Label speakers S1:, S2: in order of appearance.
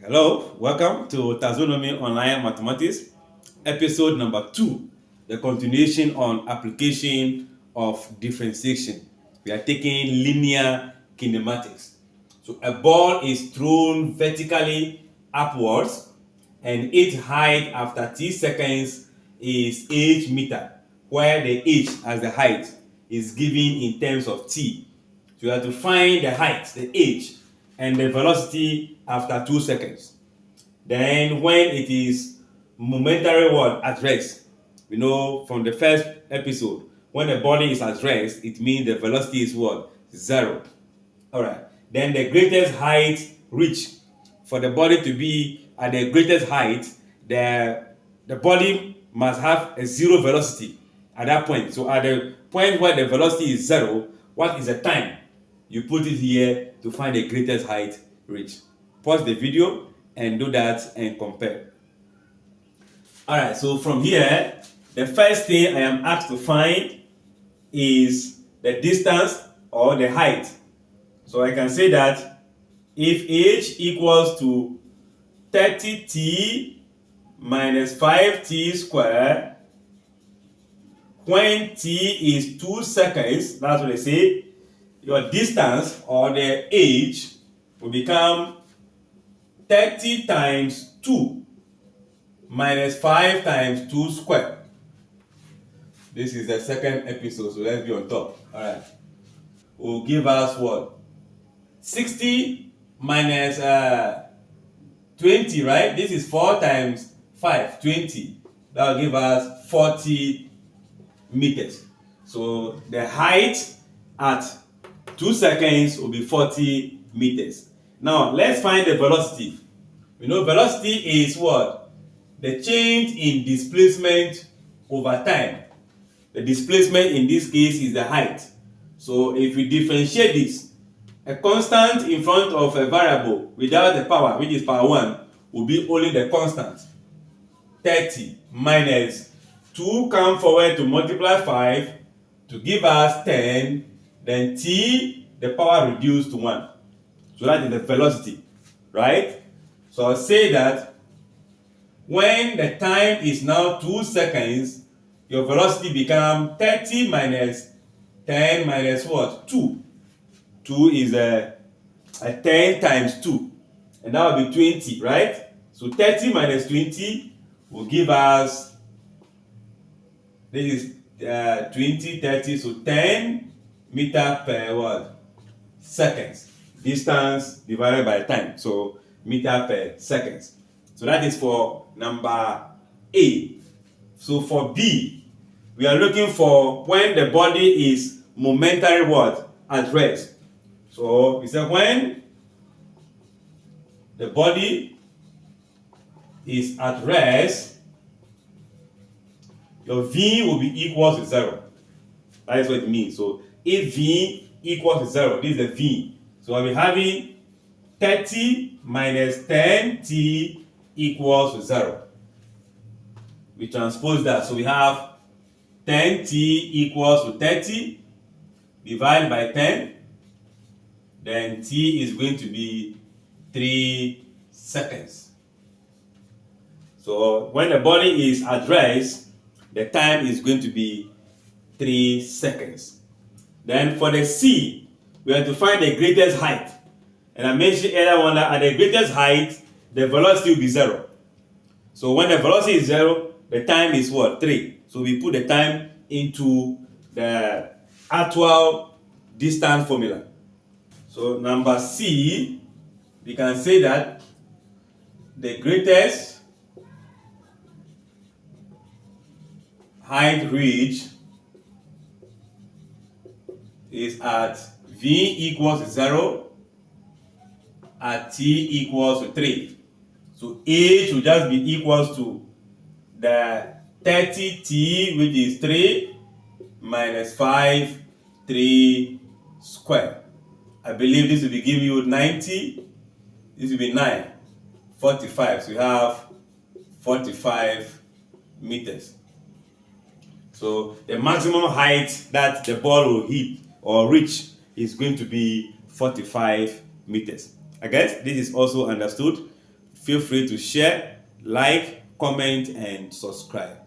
S1: Hello, welcome to Taxonomy Online Mathematics, episode number 2, the continuation on application of differentiation. We are taking linear kinematics. So a ball is thrown vertically upwards and its height after t seconds is h meter, where the h as the height is given in terms of t. So you have to find the height, the h, and the velocity after 2 seconds. Then when it is momentary at rest, we know from the first episode, when the body is at rest, it means the velocity is what? 0. Alright. Then the greatest height reached. For the body to be at the greatest height, the body must have a 0 velocity at that point. So at the point where the velocity is 0, what is the time? You put it here to find the greatest height reached. Pause the video and do that and compare. Alright, so from here, the first thing I am asked to find is the distance or the height. So I can say that if h equals to 30t minus 5t squared, when t is 2 seconds, that's what they say, your distance or the h will become 30 times 2 minus 5 times 2 squared. This is the second episode, so let's be on top. Alright. Will give us what? 60 minus 20, right? This is 4 times 5, 20. That will give us 40 meters. So the height at 2 seconds will be 40 meters. Now let's find the velocity. We know velocity is what? The change in displacement over time. The displacement in this case is the height. So if we differentiate this, a constant in front of a variable without the power, which is power 1, will be only the constant. 30 minus 2 come forward to multiply 5 to give us 10, then t, the power reduced to 1. So that is the velocity, right? So I'll say that when the time is now 2 seconds, your velocity becomes 30 minus 10 minus what? 2. 2 is a 10 times 2. And that will be 20, right? So 30 minus 20 will give us, this is 20, 30, so 10 meter per what? Seconds. Distance divided by time. So meter per seconds. So that is for number A. So for B, we are looking for when the body is momentary what? At rest. So we say when the body is at rest, your V will be equal to 0. That is what it means. So if V equals to 0, this is the V. So I'll be having 30 minus 10t equals to 0. We transpose that. So we have 10t equals to 30 divided by 10. Then t is going to be 3 seconds. So when the body is at rest, the time is going to be 3 seconds. Then for the C, we have to find the greatest height. And I mentioned earlier on that at the greatest height, the velocity will be 0. So when the velocity is 0, the time is what? 3. So we put the time into the actual distance formula. So number C, we can say that the greatest height reached is at V equals to 0, at T equals to 3. So H will just be equals to the 30T, which is 3, minus 5, 3 squared. I believe this will be giving you 90. This will be 9, 45. So you have 45 meters. So the maximum height that the ball will hit or reach is going to be 45 meters. I guess this is also understood. Feel free to share, like, comment, and subscribe.